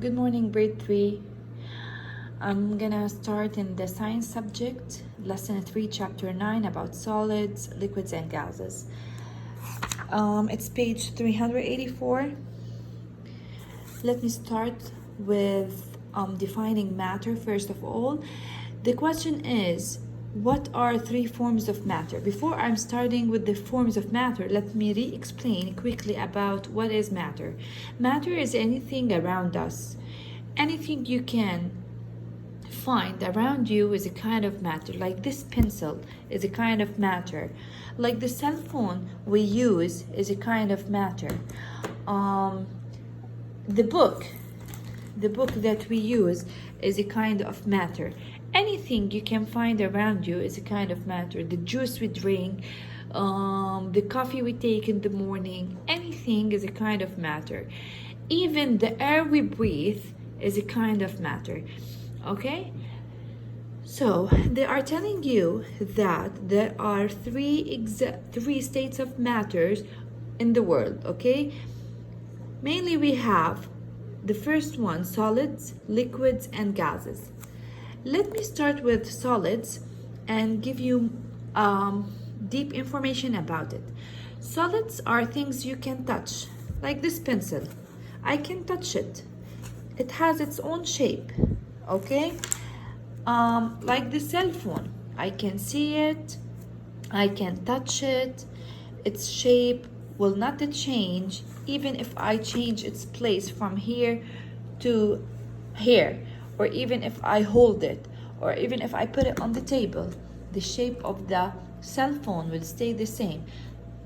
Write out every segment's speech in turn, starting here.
Good morning, grade 3. I'm gonna start in the science subject, lesson 3, chapter 9, about solids, liquids, and gases. It's page 384. Let me start with defining matter first of all. The question is, what are 3 forms of matter? Before I'm starting with the forms of matter, let me re-explain quickly about what is matter. Matter is anything around us. Anything you can find around you is a kind of matter. Like this pencil is a kind of matter. Like the cell phone we use is a kind of matter. The book that we use is a kind of matter. Anything you can find around you is a kind of matter. The juice we drink, the coffee we take in the morning, anything is a kind of matter. Even the air we breathe is a kind of matter. Okay? So they are telling you that there are three states of matters in the world. Okay? Mainly we have the first one, solids, liquids, and gases. Let me start with solids and give you deep information about it. Solids are things you can touch, like this pencil. I can touch it. It has its own shape, okay? Like the cell phone, I can see it, I can touch it. Its shape will not change even if I change its place from here to here, or even if I hold it, or even if I put it on the table. The shape of the cell phone will stay the same.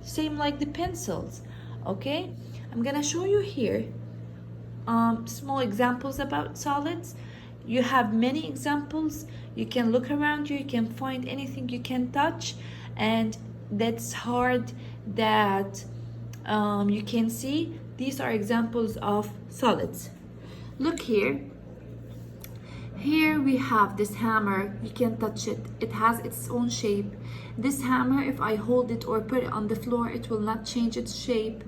Same like the pencils, okay? I'm gonna show you here small examples about solids. You have many examples. You can look around you, you can find anything you can touch, and that's hard that you can see. These are examples of solids. Look here. Here we have this hammer. You can touch it. It has its own shape. This hammer, if I hold it or put it on the floor, it will not change its shape.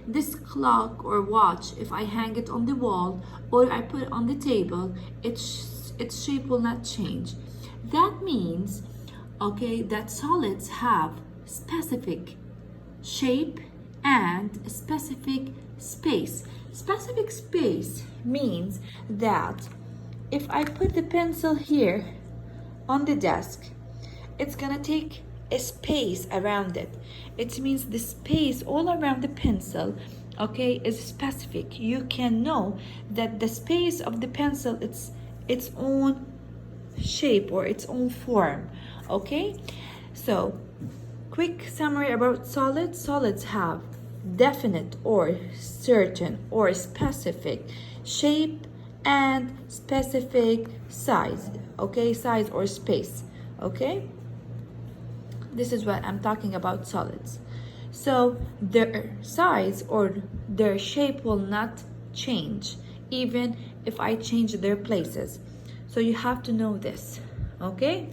This clock or watch, if I hang it on the wall or I put it on the table, its shape will not change. That means, okay, that solids have specific shape and specific space. Specific space means that if I put the pencil here on the desk, it's gonna take a space around it. It means the space all around the pencil, okay, is specific. You can know that the space of the pencil, it's its own shape or its own form, okay? So, quick summary about solids. Solids have definite or certain or specific shape and specific size, okay? Size or space, okay? This is what I'm talking about solids. So their size or their shape will not change even if I change their places. So you have to know this, okay?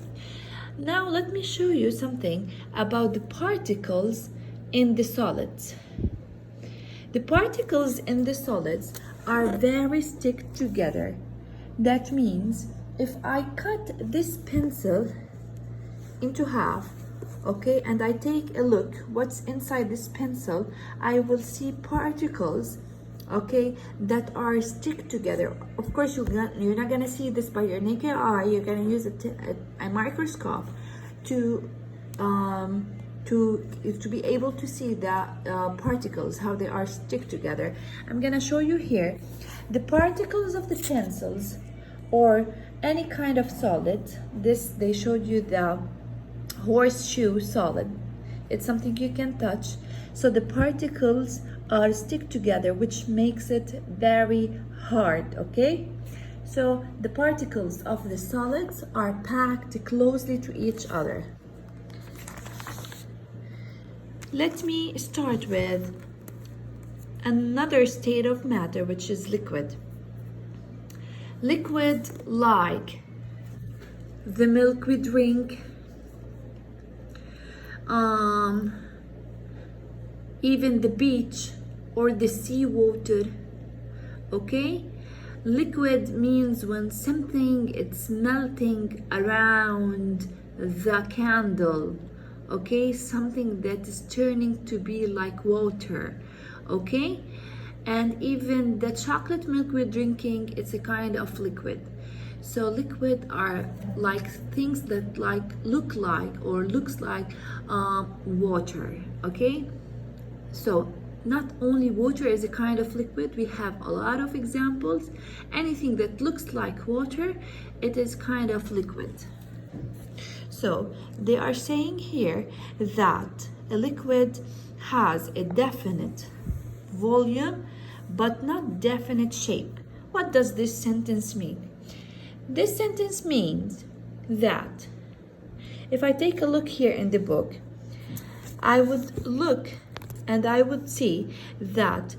Now let me show you something about the particles in the solids. The particles in the solids are very stick together. That means if I cut this pencil into half, okay, and I take a look what's inside this pencil, I will see particles, okay, that are stick together. Of course, you're not gonna see this by your naked eye. You're gonna use a microscope to be able to see the particles, how they are stick together. I'm gonna show you here the particles of the pencils or any kind of solid. This, they showed you the horseshoe solid. It's something you can touch. So the particles are stick together, which makes it very hard, okay? So the particles of the solids are packed closely to each other. Let me start with another state of matter, which is liquid. Liquid like the milk we drink, even the beach or the sea water, okay? Liquid means when something it's melting around the candle, okay? Something that is turning to be like water, okay? And even the chocolate milk we're drinking, it's a kind of liquid. So liquid are like things that look like or looks like water, okay? So not only water is a kind of liquid, we have a lot of examples. Anything that looks like water, it is kind of liquid. So they are saying here that a liquid has a definite volume but not definite shape. What does this sentence mean? This sentence means that if I take a look here in the book, I would look and I would see that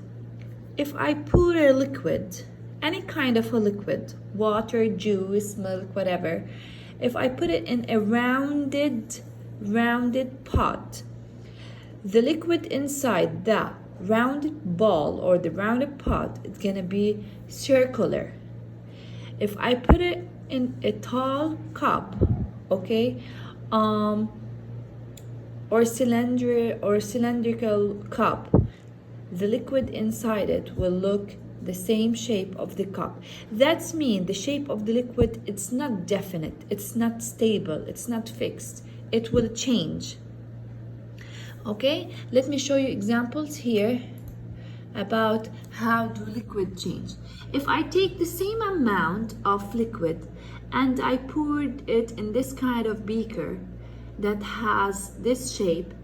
if I pour a liquid, any kind of a liquid, water, juice, milk, whatever, if I put it in a rounded pot, the liquid inside that rounded ball or the rounded pot, it's gonna be circular. If I put it in a tall cup, okay, or cylindrical cup, the liquid inside it will look the same shape of the cup. That's mean the shape of the liquid, it's not definite, it's not stable, it's not fixed. It will change. Okay, let me show you examples here about how do liquid change. If I take the same amount of liquid and I poured it in this kind of beaker that has this shape,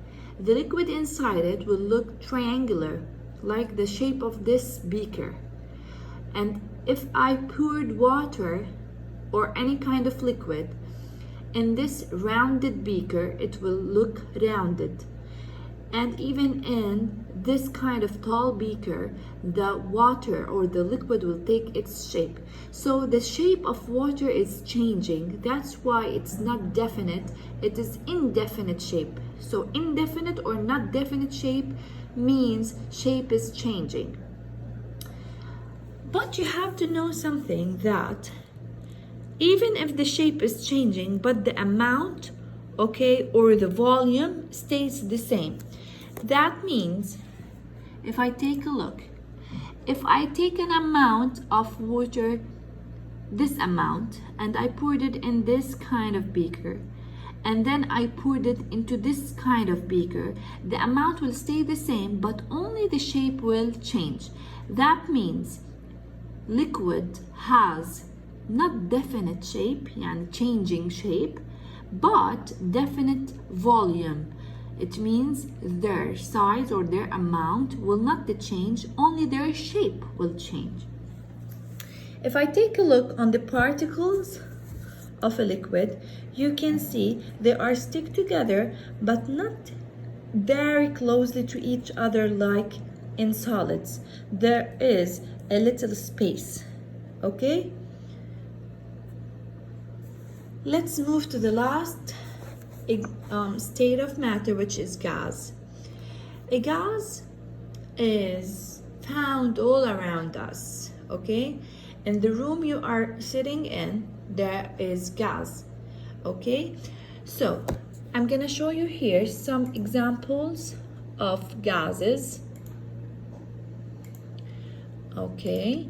the liquid inside it will look triangular, like the shape of this beaker. And if I poured water or any kind of liquid in this rounded beaker, it will look rounded. And even in this kind of tall beaker, the water or the liquid will take its shape. So the shape of water is changing. That's why it's not definite, it is indefinite shape. So indefinite or not definite shape means shape is changing. But you have to know something, that even if the shape is changing, but the amount, okay, or the volume stays the same. That means if I take a look, if I take an amount of water, this amount, and I poured it in this kind of beaker, and then I poured it into this kind of beaker, the amount will stay the same, but only the shape will change. That means liquid has not definite shape, yani changing shape, but definite volume. It means their size or their amount will not change, only their shape will change. If I take a look on the particles of a liquid, you can see they are stick together but not very closely to each other like in solids. There is a little space, okay? Let's move to the last state of matter, which is gas. A gas is found all around us, okay? In the room you are sitting in, there is gas, okay? So I'm gonna show you here some examples of gases, okay?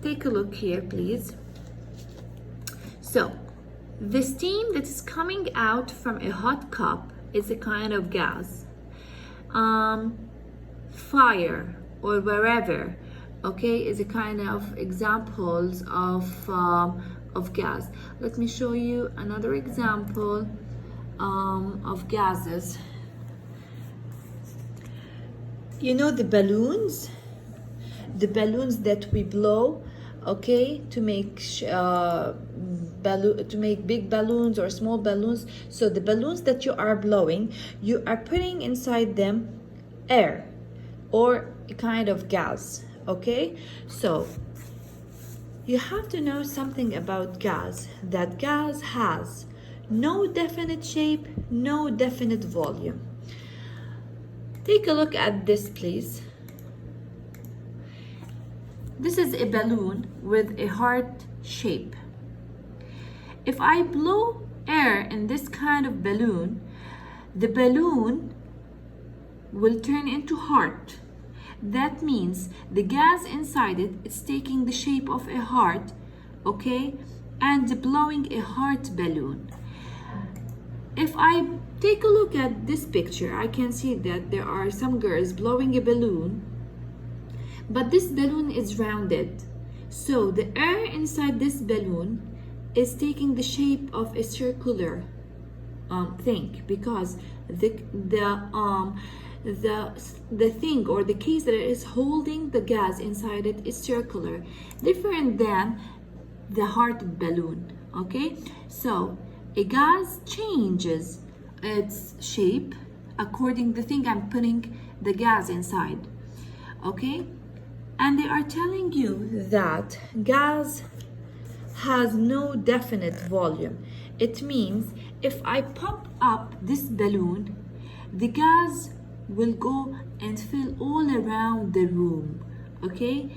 Take a look here, please. So the steam that is coming out from a hot cup is a kind of gas. Fire or wherever, okay, is a kind of examples of gas. Let me show you another example of gases. You know the balloons that we blow, okay, to make big balloons or small balloons. So the balloons that you are blowing, you are putting inside them air or a kind of gas, okay? So you have to know something about gas, that gas has no definite shape, no definite volume. Take a look at this, please. This is a balloon with a heart shape. If I blow air in this kind of balloon, the balloon will turn into heart. That means the gas inside it is taking the shape of a heart, okay, and blowing a heart balloon. If I take a look at this picture, I can see that there are some girls blowing a balloon, but this balloon is rounded. So the air inside this balloon is taking the shape of a circular thing, because the thing or the case that is holding the gas inside it is circular, different than the heart balloon. Okay, so a gas changes its shape according to the thing I'm putting the gas inside. Okay, and they are telling you that gas has no definite volume. It means if I pop up this balloon, the gas will go and fill all around the room. Okay,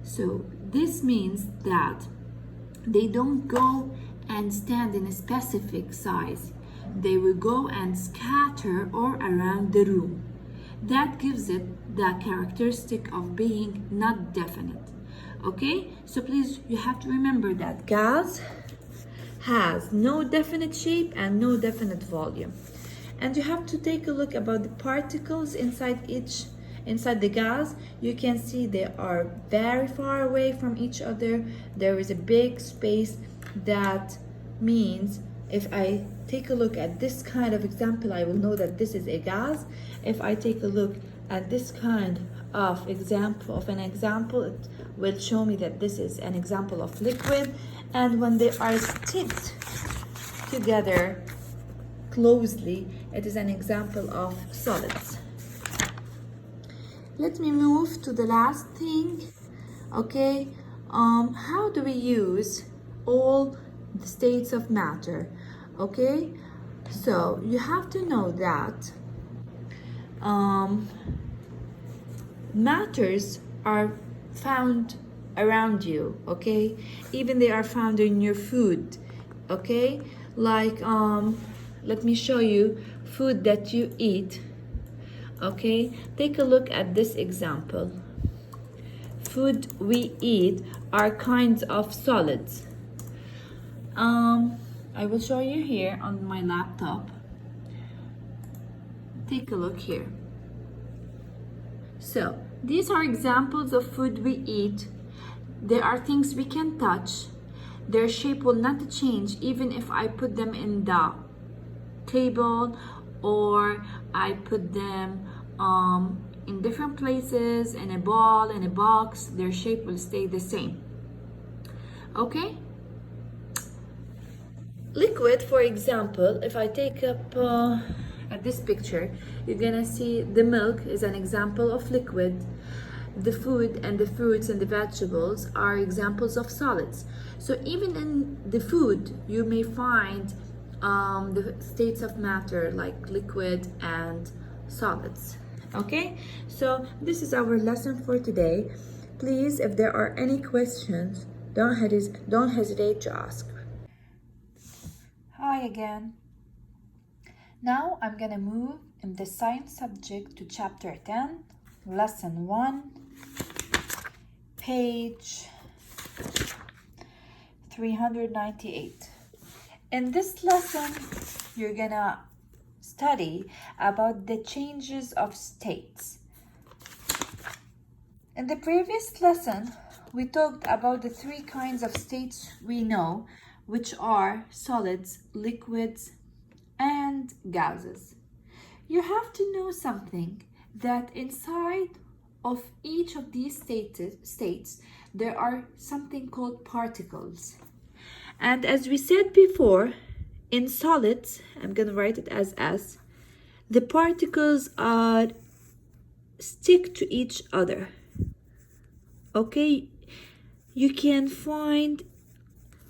so this means that they don't go and stand in a specific size. They will go and scatter all around the room. That gives it the characteristic of being not definite. Okay, so please, you have to remember that gas has no definite shape and no definite volume. And you have to take a look about the particles inside the gas. You can see they are very far away from each other. There is a big space. That means if I take a look at this kind of example, I will know that this is a gas. If I take a look at this kind of example, it will show me that this is an example of liquid. And when they are sticked together closely, it is an example of solids. Let me move to the last thing. Okay, how do we use all the states of matter? Okay, so you have to know that matters are found around you. Okay, even they are found in your food. Okay, like let me show you food that you eat. Okay, take a look at this example. Food we eat are kinds of solids. I will show you here on my laptop. Take a look here. So these are examples of food we eat. There are things we can touch. Their shape will not change even if I put them in the table or I put them in different places, in a ball, in a box. Their shape will stay the same. Okay? Liquid, for example, if I take up at this picture, you're gonna see the milk is an example of liquid. The food and the fruits and the vegetables are examples of solids. So even in the food, you may find the states of matter like liquid and solids. Okay, so this is our lesson for today. Please, if there are any questions, don't hesitate to ask. Hi again. Now I'm gonna move in the science subject to chapter 10, lesson 1, page 398. In this lesson, you're gonna study about the changes of states. In the previous lesson, we talked about the 3 kinds of states we know, which are solids, liquids, and gases. You have to know something, that inside of each of these states, there are something called particles. And as we said before, in solids, I'm going to write it as S, the particles are stick to each other. Okay, you can find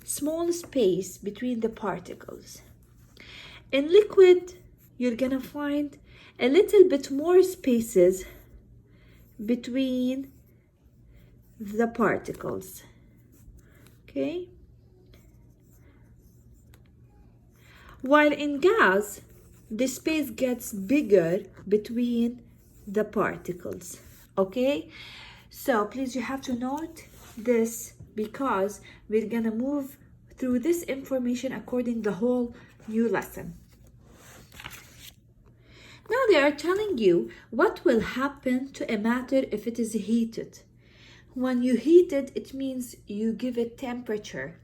small space between the particles. In liquid, you're gonna find a little bit more spaces between the particles. Okay? While in gas, the space gets bigger between the particles. Okay? So please, you have to note this because we're gonna move through this information according the whole new lesson. Now they are telling you what will happen to a matter if it is heated. When you heat it, it means you give it temperature.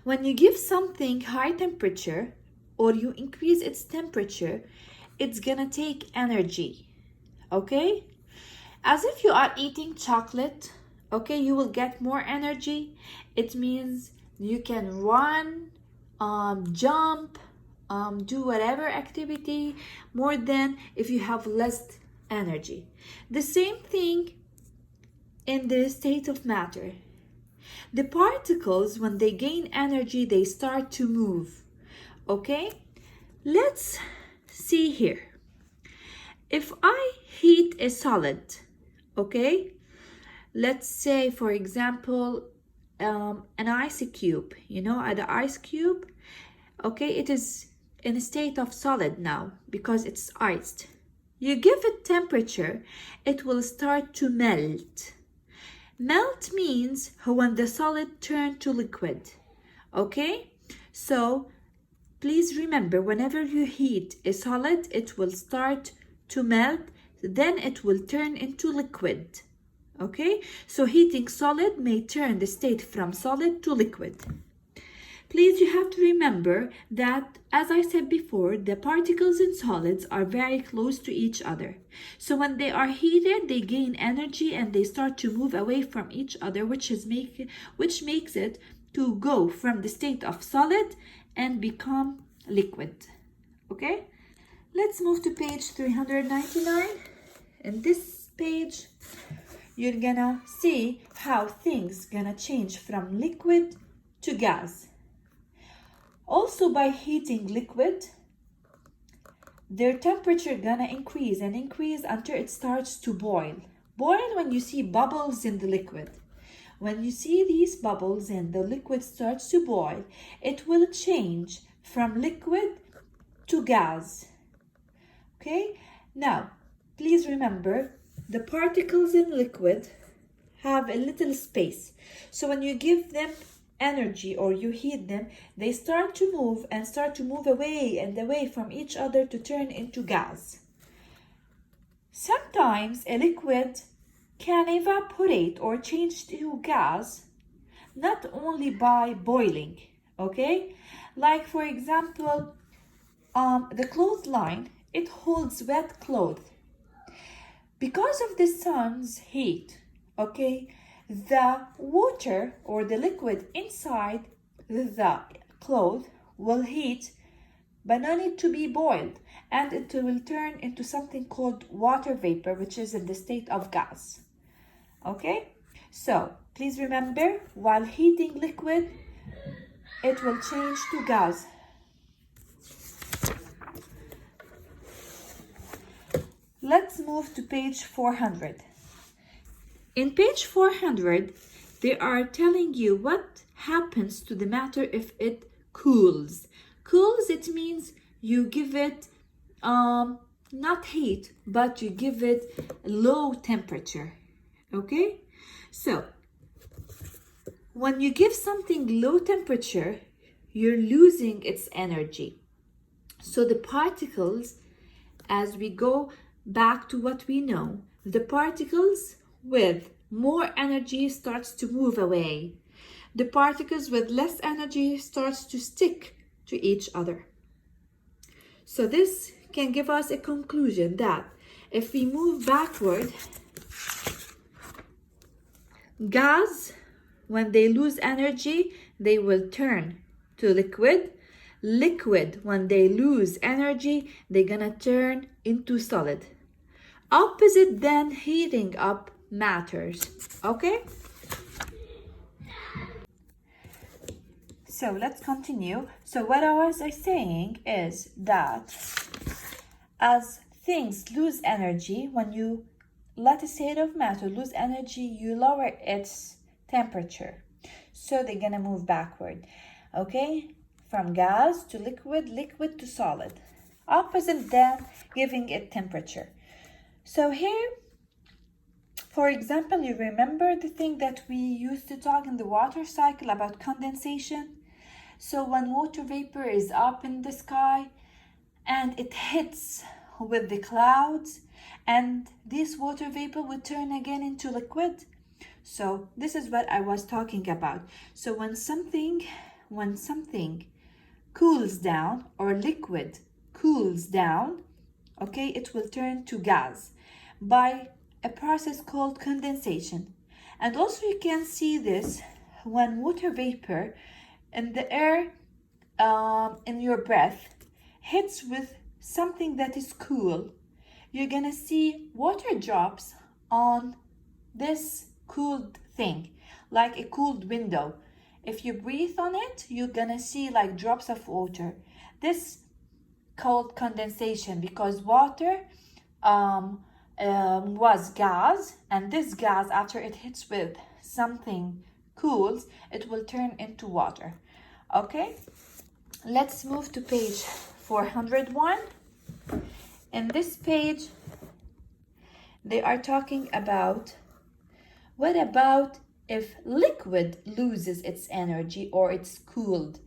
When you give something high temperature or you increase its temperature, it's gonna take energy. Okay? As if you are eating chocolate, okay, you will get more energy. It means you can run, jump, do whatever activity more than if you have less energy. The same thing in the state of matter. The particles, when they gain energy, they start to move. Okay? Let's see here. If I heat a solid, okay? Let's say, for example, an ice cube. You know, the ice cube, okay, it is in a state of solid now because it's iced. You give it temperature, it will start to melt. Melt means when the solid turns to liquid. Okay? So, please remember, whenever you heat a solid, it will start to melt, then it will turn into liquid. Okay? So heating solid may turn the state from solid to liquid. Please, you have to remember that, as I said before, the particles in solids are very close to each other. So when they are heated, they gain energy and they start to move away from each other, which makes it to go from the state of solid and become liquid. Okay? Let's move to page 399. In this page, you're gonna see how things gonna change from liquid to gas. Also, by heating liquid, their temperature gonna increase and increase until it starts to boil. Boil when you see bubbles in the liquid. When you see these bubbles and the liquid starts to boil, it will change from liquid to gas. Okay? Now, please remember, the particles in liquid have a little space. So when you give them energy or you heat them, they start to move and start to move away and away from each other to turn into gas. Sometimes a liquid can evaporate or change to gas not only by boiling, okay? Like, for example, the clothesline, it holds wet clothes. Because of the sun's heat, okay, the water or the liquid inside the cloth will heat but not need to be boiled, and it will turn into something called water vapor, which is in the state of gas. Okay, so please remember, while heating liquid, it will change to gas. Let's move to page 400. In page 400, they are telling you what happens to the matter if it cools. Cools, it means you give it not heat, but you give it low temperature. Okay? So, when you give something low temperature, you're losing its energy. So the particles, as we go back to what we know, the particles with more energy starts to move away. The particles with less energy starts to stick to each other. So this can give us a conclusion that if we move backward, gas, when they lose energy, they will turn to liquid. Liquid, when they lose energy, they're gonna turn into solid. Opposite than heating up matters. Okay? So let's continue. So what I was saying is that as things lose energy, when you lattice of matter lose energy, you lower its temperature. So they're gonna move backward, okay? From gas to liquid, liquid to solid. Opposite that, giving it temperature. So here, for example, you remember the thing that we used to talk in the water cycle about condensation? So when water vapor is up in the sky and it hits with the clouds, and this water vapor would turn again into liquid. So this is what I was talking about. So when something cools down, or liquid cools down, okay, it will turn to gas by a process called condensation. And also you can see this when water vapor in the air, in your breath, hits with something that is cool, you're gonna see water drops on this cooled thing, like a cooled window. If you breathe on it, you're gonna see like drops of water. This called condensation, because water was gas, and this gas, after it hits with something cools, it will turn into water. Okay, let's move to page 401. In this page, they are talking about, what about if liquid loses its energy or it's cooled?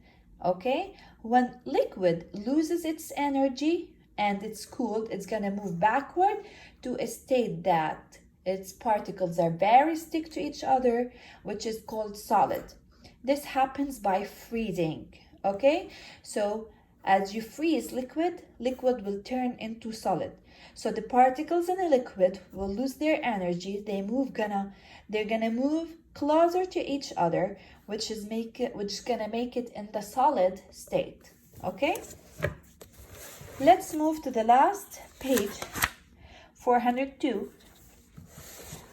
Okay, when liquid loses its energy and it's cooled, it's gonna move backward to a state that its particles are very stick to each other, which is called solid. This happens by freezing. Okay, so as you freeze liquid, liquid will turn into solid. So the particles in the liquid will lose their energy. They're gonna move closer to each other, which is gonna make it in the solid state. Okay, let's move to the last page, 402.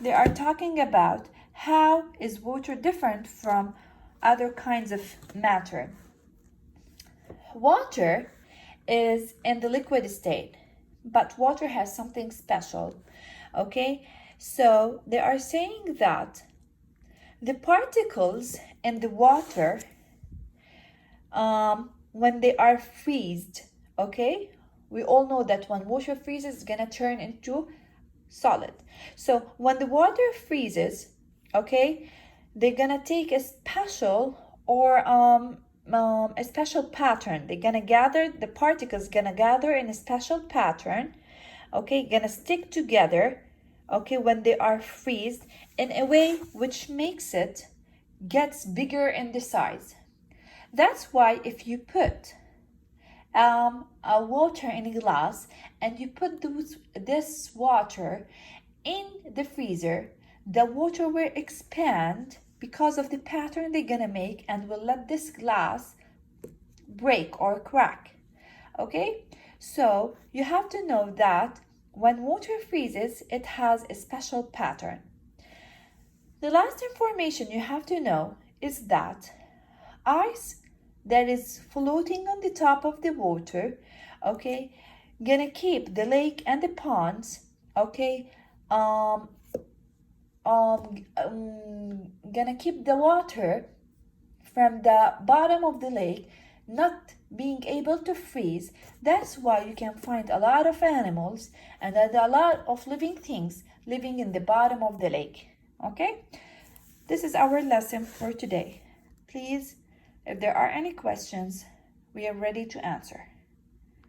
They are talking about how is water different from other kinds of matter. Water is in the liquid state, but water has something special. Okay, so they are saying that the particles in the water, when they are freezed, okay, we all know that when water freezes, it's gonna turn into solid. So when the water freezes, okay, they're gonna take a special a special pattern. They're gonna gather, the particles gonna gather in a special pattern, okay, gonna stick together, okay, when they are freezed, in a way which makes it gets bigger in the size. That's why if you put a water in a glass and you put this water in the freezer, the water will expand because of the pattern they're gonna make, and will let this glass break or crack. Okay, so you have to know that when water freezes, it has a special pattern. The last information you have to know is that ice that is floating on the top of the water, okay, gonna keep the lake and the ponds, okay, gonna keep the water from the bottom of the lake not being able to freeze. That's why you can find a lot of animals and a lot of living things living in the bottom of the lake. Okay, this is our lesson for today. Please, if there are any questions, we are ready to answer.